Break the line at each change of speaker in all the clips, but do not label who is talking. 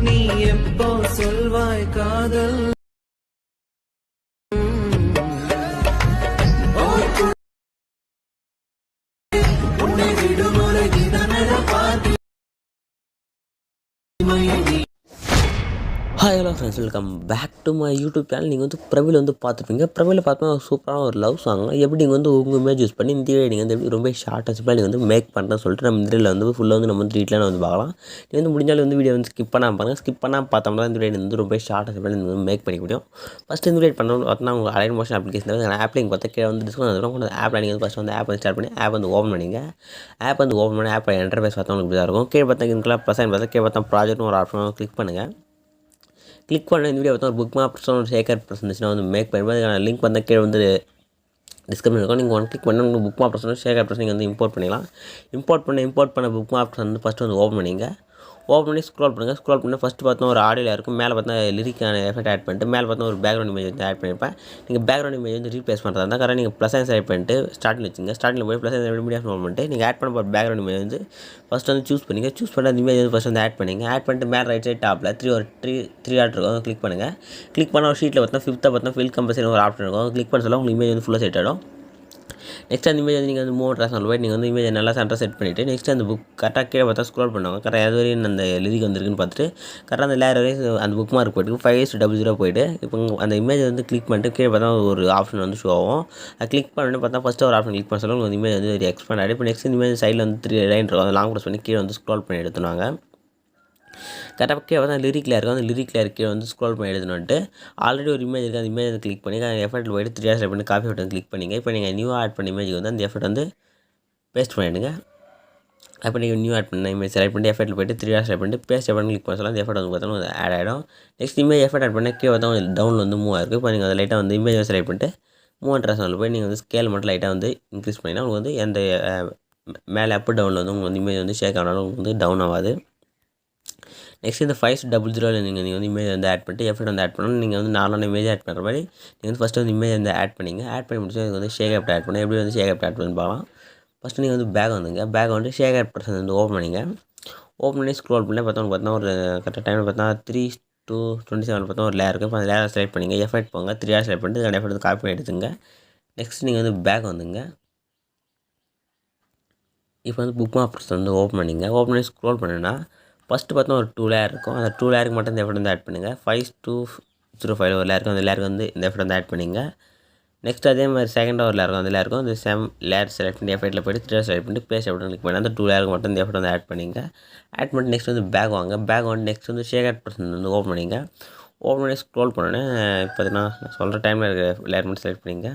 நீ எப்போ சொல்வாய் காதல் உன்னை விடுமுறை தினமென பார்த்து
hi hello friends, welcome back to my YouTube channel. நீங்கள் வந்து பிரவில் வந்து பார்த்துருப்பீங்க. பிரவில் பார்த்தா சூப்பரான ஒரு லவ் சாங். எப்படி நீங்கள் வந்து உங்கள் இமேஜ் யூஸ் பண்ணி இந்த நீங்கள் வந்து எப்படி ரொம்ப ஷார்ட்டாக சிம்பிளாக நீங்கள் வந்து மேக் பண்ணுறேன்னு சொல்லிட்டு நம்ம இந்த வந்து ஃபுல்லாக வந்து நம்ம வந்து டீட்டெயிலாக வந்து பார்க்கலாம். நீங்கள் வந்து முடிஞ்சாலும் வந்து வீடியோ வந்து ஸ்கிப் பண்ணாமல் பாருங்கள். ஸ்கிப் பண்ணால் பார்த்தோம்னா இந்த வீடியோ வந்து ரொம்ப ஷார்ட்டாக சிம்பிளாக நீங்கள் வந்து மேக் பண்ணிக்க முடியும். ஃபஸ்ட்டு இந்த வீடியோ பண்ணணும் பார்த்தீங்கன்னா உங்கள் Alight Motion application app link பார்த்தா கீழே வந்து டிஸ்கவுண்ட் வந்துடும். அந்த ஆப்பில் நீங்கள் வந்து ஃபஸ்ட் வந்து ஆப் வந்து ஸ்டார்ட் பண்ணி ஆப் வந்து ஓப்பன் பண்ணிங்க. ஆப் வந்து ஓப்பன் பண்ணி ஆப் இன்டர்ஃபேஸ் பார்த்தா உங்களுக்கு இதாக இருக்கும். கீழே பார்த்தா இதுக்கெல்லாம் ப்ளஸ் பார்த்தா கீழே பார்த்தா ப்ராஜெக்ட்னு ஒரு ஆப்ஷன் கிளிக் பண்ணுங்கள். கிளிக் பண்ண இந்த வீடியோ பார்த்தா ஒரு புக் மார்க்ஸ் ஒரு ஷேக்கர் ப்ரெசன்டேஷன் வந்து மேக் பண்ணும்போது அதுக்கான லிங்க் வந்து கீழே வந்து டிஸ்கிரிப்ஷன் இருக்கும். நீங்கள் ஒன் கிளிக் பண்ணி உங்களுக்கு புக் மார்க்ஸ் ஷேக்கர் ப்ரெஸ் நீங்கள் வந்து இம்போர்ட் பண்ணிக்கலாம். இம்போர்ட் பண்ண புக் மார்க்ஸ் வந்து ஃபஸ்ட்டு வந்து ஓப்பன் பண்ணிங்க. ஓப்பன் பண்ணி ஸ்க்ரோல் பண்ணி ஃபஸ்ட்டு பார்த்தா ஒரு ஆடியோவில் இருக்கும். மேலே பார்த்தா லிரிக்கான எஃபெக்ட் ஆட் பண்ணிட்டு மேலே பார்த்தா ஒரு பேக்ரவுண்ட் இமேஜ் வந்து ஆட் பண்ணியிருப்பேன். நீங்கள் பேக்ரவுண்ட் இமேஜ் வந்து ரீப்ளேஸ் பண்ணுறதா இருந்தால் கரெக்டாக நீங்கள் ப்ளஸ் சைன் செலக்ட் பண்ணிட்டு ஸ்டார்டில் வச்சுங்க. ஸ்டார்டில் போய் ப்ளஸ் சைன் மீடியா ஓப்பன் பண்ணிட்டு நீங்கள் ஆட் பண்ண போகிற பேக்ரவுண்ட் இமேஜ் வந்து ஃபஸ்ட் வந்து சூஸ் பண்ணிங்க. சூஸ் பண்ண அந்த இமேஜ் வந்து ஃபஸ்ட் வந்து ஆட் பண்ணிங்க. ஆட் பண்ணிட்டு மேலே ரைட் சைட் டாப்பில் த்ரீ ஆட் இருக்கும். கிளிக் பண்ணுங்கள். கிளிக் பண்ண ஒரு ஷீட்டில் பார்த்தா ஃபிஃப்த்தாக பார்த்தா ஃபில் கம்பல்சரி ஒரு ஆப்ஷன் இருக்கும். கிளிக் பண்ண சொல்ல உங்களுக்கு இமேஜ் வந்து ஃபுல்லாக செட் ஆகிடும். நெக்ஸ்ட் அந்த இமேஜ் வந்து நீங்கள் வந்து மூவ் ட்ரான்ஸ்ஃபார் போய்ட்டு நீங்கள் வந்து இமேஜ் நல்லா சென்டர் செட் பண்ணிவிட்டு நெக்ஸ்ட் அந்த புக் கரெக்டாக கீழே பார்த்தா ஸ்க்ரோல் பண்ணுவாங்க. கரெக்டாக எது வரையும் அந்த லிரிக் வந்துருக்குன்னு பார்த்துட்டு கரெக்டாக அந்த லேயர் வரையும் அந்த புக் மார்க் போய்ட்டு 5:00 போய்ட்டு இப்போ அந்த இமேஜ் வந்து கிளிக் பண்ணிட்டு கீழே பார்த்தா ஒரு ஆப்ஷன் வந்து ஷோ ஆகும். அதை கிளிக் பண்ணி பார்த்தா ஃபஸ்ட்டு ஒரு ஆப்ஷன் கிளிக் பண்ண சொல்ல உங்களுக்கு இமேஜ் வந்து எக்ஸ்பேண்ட் ஆகிடும். இப்போ நெக்ஸ்ட் இமேஜ் சைடில் வந்து 3 லைன் இருக்கும். அதை லாங் ப்ரெஸ் பண்ணி கீழே வந்து ஸ்க்ரோல் பண்ணி எடுத்துனாங்க. கரெக்டாக கீழே வந்து லிரிக்கில் இருக்கும். அந்த லிரிக்கில் கீழே வந்து ஸ்க்ரோல் பண்ணி எடுத்துட்டு ஆல்ரெடி ஒரு இமேஜ் இருக்குது. அந்த இமேஜ் வந்து கிளிக் பண்ணி எஃபெக்ட்டில் போய்ட்டு 3 ஆட் பண்ணி காப்பி பட்டன் கிளிக் பண்ணிங்க. இப்போ நீங்கள் நியூ ஆட் பண்ண இமேஜுக்கு வந்து அந்த எஃபெக்ட் வந்து பேஸ்ட் பண்ணிவிடுங்க. அப்போ நீங்கள் நியூ ஆட் பண்ண இமேஜ் செலக்ட் பண்ணி எஃபெக்ட்டில் போய்ட்டு 3 ஆட் செலக்ட் பண்ணிட்டு பேஸ்ட் பட்டன் கிளிக் பண்ண சொல்லலாம். அந்த எஃபெக்ட் வந்து பார்த்தோன்னா ஆட் ஆகிடும். நெக்ஸ்ட் இமேஜ் எஃபெக்ட் ஆட் பண்ணி கீழே வந்து டவுனில் வந்து மூவ் ஆகிருக்கு. இப்போ நீங்கள் அதை லைட்டாக வந்து இமேஜ் செலக்ட் பண்ணிட்டு மூவ் ட்ரான்ஸ்ஃபார்மில் போய் நீங்கள் வந்து ஸ்கேல் மட்டும் லைட்டாக வந்து இன்க்ரீஸ் பண்ணிங்கன்னா உங்களுக்கு வந்து எந்த மேலே அப்பு டவுனில் வந்து உங்களுக்கு வந்து இமேஜ் வந்து ஷேக் ஆனாலும் உங்களுக்கு வந்து டவுன் ஆகாது. நெக்ஸ்ட் இந்த 5:00 நீங்கள் வந்து இமேஜ் வந்து ஆட் பண்ணிட்டு எஃபெக்ட் வந்து ஆட் பண்ணணும். நீங்கள் வந்து நார்மலான இமேஜ் ஆட் பண்ணுற மாதிரி நீங்கள் வந்து ஃபஸ்ட்டு வந்து இமேஜ் வந்து ஆட் பண்ணிங்க. ஆட் பண்ணி முடிச்சு அதுக்கு வந்து ஷேக் ஆட் பண்ணி எப்படி வந்து ஷேக் ஆட் பண்ணி பார்க்கலாம். ஃபஸ்ட்டு நீங்கள் வந்து பேக் வந்து ஷேக் ஆட் பர்சன் வந்து ஓப்பன் பண்ணிங்க. ஓப்பன் பண்ணி ஸ்க்ரோல் பண்ணி பார்த்தா ஒரு கரெக்டாக டைமில் பார்த்தா 3:27 பார்த்தா ஒரு லேயர் இருக்குது. இப்போ அந்த லேயர் செலக்ட் பண்ணிங்க. எஃபெக்ட் போங்க 3 ஆர் செலக்ட் பண்ணிட்டு அந்த எஃபெக்ட் வந்து காப்பி பண்ணி எடுத்துங்க. நெக்ஸ்ட் நீங்கள் வந்து பேக் வந்துங்க. இப்போ வந்து புக் மார்க்ஸ் வந்து ஓப்பன் பண்ணிங்க. ஓப்பன் பண்ணி ஸ்க்ரோல் பண்ணினா ஃபஸ்ட்டு பார்த்தா ஒரு 2 லேயர் இருக்கும். அந்த 2 லேயருக்கு மட்டும் இந்த எஃபெக்ட் வந்து ஆட் பண்ணுங்கள். 5:05 ஒரு லேயர் இருக்கும். அந்த லேயருக்கு வந்து இந்த எஃபெக்ட் வந்து ஆட் பண்ணிங்க. நெக்ஸ்ட் அதே மாதிரி செகண்டாக ஒரு லேயர் இருக்கும். அந்த லேயருக்கும் அந்த லேயர் செலக்ட் பண்ணி எஃபெக்ட்டில் போய்ட்டு 3 செலக்ட் பண்ணிட்டு பேஸ்ட் பட்டன் கிளிக் பண்ணி அந்த 2 லேயருக்கு மட்டும் இந்த எஃபெக்ட் வந்து ஆட் பண்ணிங்க. ஆட் பண்ணிட்டு நெக்ஸ்ட் வந்து பேக் வாங்க. பேக் வந்து நெக்ஸ்ட் வந்து ஷேக் ஆட் பர்சன் வந்து ஓப்பன் பண்ணிங்க. ஓப்பன் பண்ணி ஸ்க்ரோல் பண்ணோன்னே இப்போ நான் சொல்கிற டைமில் இருக்க லேயர் மட்டும் செலக்ட் பண்ணிங்க.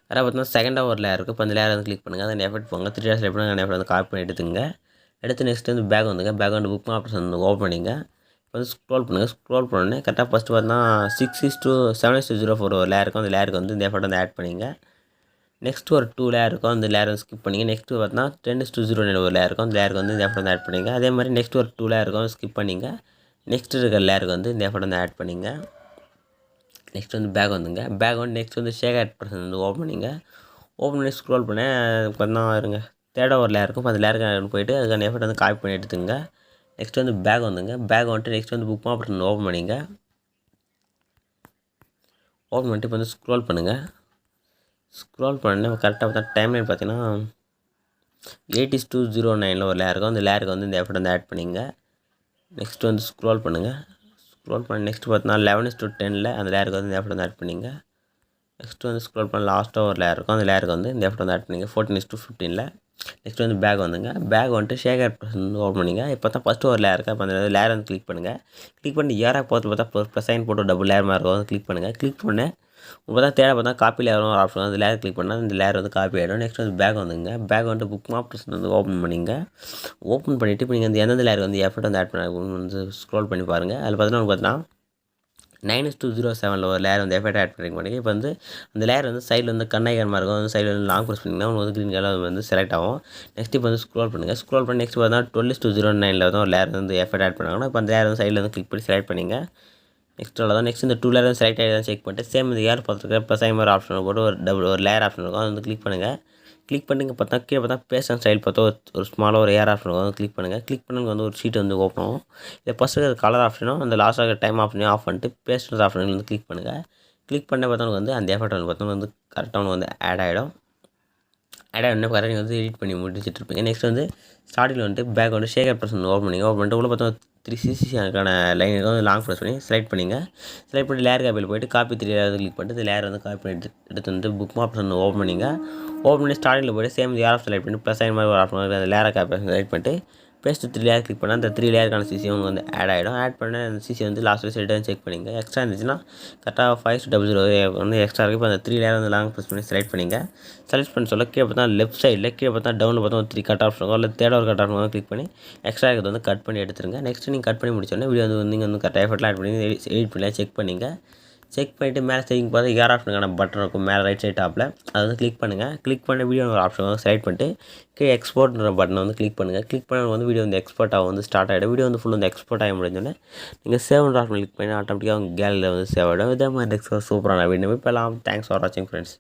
அதாவது பார்த்தீங்கன்னா செகண்டாக ஒரு லேயர் இருக்குது. இப்போ அந்த லேயர் வந்து கிளிக் பண்ணுங்கள். அந்த எஃபெக்ட் போங்க 3 செலக்ட் பண்ணி அந்த எஃபெக்ட் வந்து காப்பி பண்ணி எடுத்துங்க. எடுத்து நெக்ஸ்ட் வந்து பேக் பேக் வந்து புக் மார்க்ஸ் வந்து ஓப்பன் பண்ணிங்க. இப்போ வந்து ஸ்க்ரோல் பண்ணுங்கள். ஸ்க்ரோல் பண்ணோன்னே கரெக்டாக ஃபஸ்ட்டு பார்த்தா 6:7:04 ஒரு லேயர் இருக்கும். அந்த லேயருக்கு வந்து இந்த எஃபெக்ட் வந்து ஆட் பண்ணிங்க. நெக்ஸ்ட் ஒரு 2 லேயர் இருக்கும். அந்த லேயர் வந்து ஸ்கிப் பண்ணிங்க. நெக்ஸ்ட்டு பார்த்தா 10:09 ஒரு லேயர் இருக்கும். அந்த லேயருக்கு வந்து இந்த எஃபெக்ட் வந்து ஆட் பண்ணிங்க. அதே மாதிரி நெக்ஸ்ட் ஒரு 2 லேயர் இருக்கும். ஸ்கிப் பண்ணிங்க. நெக்ஸ்ட் இருக்கிற லேயருக்கு வந்து இந்த எஃபெக்ட் வந்து ஆட் பண்ணிங்க. நெக்ஸ்ட் வந்து பேக் வந்து நெக்ஸ்ட் வந்து ஷேக் ஆட் பர்சன் வந்து ஓப்பன் பண்ணிங்க. ஓப்பன் பண்ணி ஸ்க்ரோல் பண்ணேன் பார்த்தா இருங்க தேர்டாக ஒரு லேயர் இருக்கும். அந்த லேயருக்கு போய்ட்டு அதுக்கான எஃபெக்ட் வந்து காப்பி பண்ணி எடுத்துங்க. நெக்ஸ்ட் வந்து பேக் வந்துட்டு நெக்ஸ்ட் வந்து புக் மார்க் பட்டன் ஓப்பன் பண்ணிங்க. ஓப்பன் பண்ணிட்டு இப்போ வந்து ஸ்க்ரோல் பண்ணுங்கள். ஸ்க்ரோல் பண்ணி கரெக்டாக பார்த்தா டைம்லைன் பார்த்தீங்கன்னா 8:09 ஒரு லேயர் இருக்கும். அந்த லேயருக்கு வந்து இந்த எஃபெக்ட் வந்து ஆட் பண்ணிங்க. நெக்ஸ்ட் வந்து ஸ்க்ரோல் பண்ணுங்கள். ஸ்க்ரோல் பண்ணி நெக்ஸ்ட் பார்த்தீங்கன்னா 11:10 அந்த லேயருக்கு வந்து இந்த எஃபெக்ட் வந்து ஆட் பண்ணிங்க. நெக்ஸ்ட் வந்து ஸ்க்ரோல் பண்ணி லாஸ்ட்டாக ஒரு லேயர் இருக்கும். அந்த லேயருக்கு வந்து இந்த எஃபெக்ட் வந்து ஆட் பண்ணிங்க 14:15. நெக்ஸ்ட் வந்து பேக் வந்துட்டு ஷேக் ஆட் வந்து ஓப்பன் பண்ணிங்க. இப்போ தான் ஃபஸ்ட்டு ஒரு லேயர் இருக்குது. அப்போ அந்த லேயர் வந்து கிளிக் பண்ணுங்கள். கிளிக் பண்ணி ஏராக பார்த்து பார்த்தா ப்ளஸ் சைன் போட்டு டபுள் லேயர் மாதிரி இருக்கும். கிளிக் பண்ணுங்கள். கிளிக் பண்ணேன் பார்த்தா பார்த்தா காப்பி லேயர் ஒரு ஆப்ஷன் அந்த லேயர் கிளிக் பண்ணால் இந்த லேயர் வந்து காப்பி ஆகிடும். நெக்ஸ்ட் வந்து பேக் பேக் வந்துட்டு புக் மார்க்ஸ் வந்து ஓப்பன் பண்ணிங்க. ஓப்பன் பண்ணிவிட்டு இப்போ நீங்கள் வந்து எந்தெந்த லேயர் வந்து எஃபெக்ட் வந்து ஆட் பண்ண வந்து ஸ்க்ரோல் பண்ணி பாருங்கள். அதில் பார்த்தீங்கன்னா 9:07 ஒரு லேயர் வந்து எஃபெக்ட் ஆட் பண்ணிங்க. இப்போ வந்து அந்த லேயர் வந்து சைடில் வந்து கண்ணாயிரமாக இருக்கும். வந்து சைடில் வந்து லாங் ப்ரெஸ் பண்ணிங்கன்னா உங்களுக்கு வந்து க்ரீன் கலர் வந்து செலக்ட் ஆகும். நெக்ஸ்ட் இப்போ வந்து ஸ்க்ரோல் பண்ணுங்கள். ஸ்க்ரோல் பண்ணி நெக்ஸ்ட் பார்த்தா 12:09 வந்து ஒரு லேயர் வந்து எஃபெக்ட் ஆட் பண்ணாங்கன்னா இப்போ அந்த லேயர் வந்து சைடில் வந்து கிளிக் பண்ணி செலக்ட் பண்ணிங்க. நெக்ஸ்ட் அவ்வளோதான். நெக்ஸ்ட் இந்த 2 லேயரும் செலக்ட் ஆகிதான் செக் பண்ணிட்டு சேம் இந்த ஏர் பார்த்துருக்க ப்ளஸ் மாதிரி ஆப்ஷன் போட்டு ஒரு லேயர் ஆப்ஷன் இருக்கும். அதை வந்து கிளிக் பண்ணுங்கள். கிளிக் பண்ணிங்க பார்த்தா கீழே பார்த்தா பேஸ்ட் அண்ட் ஸ்டைல் பார்த்தா ஒரு ஸ்மாலாக ஒரு ஏர் ஆப்ஷன் வந்து கிளிக் பண்ணுங்கள். கிளிக் பண்ணி வந்து ஒரு ஷீட் வந்து ஓப்பன் ஆகும். இதை ஃபஸ்ட்டு கலர் ஆப்ஷனும் அந்த லாஸ்ட்டாக டைம் ஆப்ஷனையும் ஆஃப் பண்ணிட்டு பேஸ்ட் ஆப்ஷன் வந்து கிளிக் பண்ணுங்கள். கிளிக் பண்ண பார்த்தா வந்து அந்த எஃபெக்ட் வந்து பார்த்தா வந்து கரெக்டாக வந்து ஆட் ஆகிடும். ஆட் ஆகிடும் கரெக்டாக நீங்கள் வந்து எடிட் பண்ணி முடிச்சுட்டு இருப்பீங்க. நெக்ஸ்ட் வந்து ஸ்டார்டிங்கில் வந்துட்டு பேக் வந்து ஷேகர் ப்ரெஸ் வந்து ஓப்பன் பண்ணிட்டு உள்ள பார்த்தா 360 லைன் வந்து லாங் ப்ரெஸ் பண்ணி செலக்ட் பண்ணிங்க. செலக்ட் பண்ணி லேயர் காப்பியில் போய்ட்டு காப்பி 3 லேயர் கிளிக் பண்ணிட்டு இந்த லேயர் வந்து காப்பி பண்ணி எடுத்து வந்து புக் மார்க்ஸ் வந்து ஓப்பன் பண்ணிங்க. ஓப்பன் பண்ணி ஸ்டார்டிங்கில் போய்ட்டு சேம் ஏர் ஆஃப் செலக்ட் பண்ணி ப்ளஸ் சைன் மாதிரி ஒரு ஆப்ஷன் அந்த லேயர் காப்பி செலக்ட் பண்ணிட்டு பேஸ்ட் 3 லேயர் கிளிக் பண்ணால் அந்த 3 லேயருக்கான சிசி வந்து ஆட் ஆகிடும். ஆட் பண்ண அந்த சிசி வந்து லாஸ்ட் சைடு செக் பண்ணிங்க. எக்ஸ்ட்ரா இருந்துச்சுன்னா கரெக்டாக 500 வந்து எக்ஸ்ட்ரா இருக்குது. இப்போ அந்த 3 லேயர் வந்து லாங் ப்ரெஸ் பண்ணி செலக்ட் பண்ணிங்க. செலக்ட் பண்ணி சொல்ல கீழே பார்த்தா லெஃப்ட் சைடில் கீழே பார்த்தா டவுனில் பார்த்தா ஒரு 3 கட் ஆஃப் இருக்கும். இல்லை தேர்ட் ஒரு கட் ஆஃப் கிளிக் பண்ணி எக்ஸ்ட்ரா இருக்கிறது வந்து கட் பண்ணி எடுத்துருங்க. நெக்ஸ்ட் நீங்கள் கட் பண்ணி முடிச்சோடனே வீடியோ வந்து நீங்கள் வந்து கரெக்டாக எஃபர்ட்லாம் ஆட் பண்ணி எடிட் பண்ணி செக் பண்ணிங்க. செக் பண்ணிவிட்டு மேலே செட்டிங் பார்த்தா ஏர் ஆப்ஷனுக்கான பட்டன் இருக்கும் மேலே ரைட் சைட் டாப்பில். அதை வந்து கிளிக் பண்ணுங்கள். கிளிக் பண்ண வீடியோ ஒரு ஆப்ஷன் வந்து செலக்ட் பண்ணிட்டு கீழே எக்ஸ்போர்ட்ன்ற பட்டனை வந்து கிளிக் பண்ணுங்கள். கிளிக் பண்ண வந்து வீடியோ வந்து எக்ஸ்போர்ட் ஆக வந்து ஸ்டார்ட் ஆகிடும். வீடியோ வந்து ஃபுல் வந்து எக்ஸ்போர்ட் ஆகி முடிஞ்சோடனே நீங்கள் சேவ்ன்ற ஆப்ஷன் கிளிக் பண்ணி ஆட்டோமேட்டிக்காக உங்கள் கேலரியில் வந்து சேவ் ஆகிடும். இதே மாதிரி நெக்ஸ்ட் சூப்பரான வீடியோ போய் போகலாம். தேங்க்ஸ் ஃபார் வாட்சிங் ஃப்ரெண்ட்ஸ்.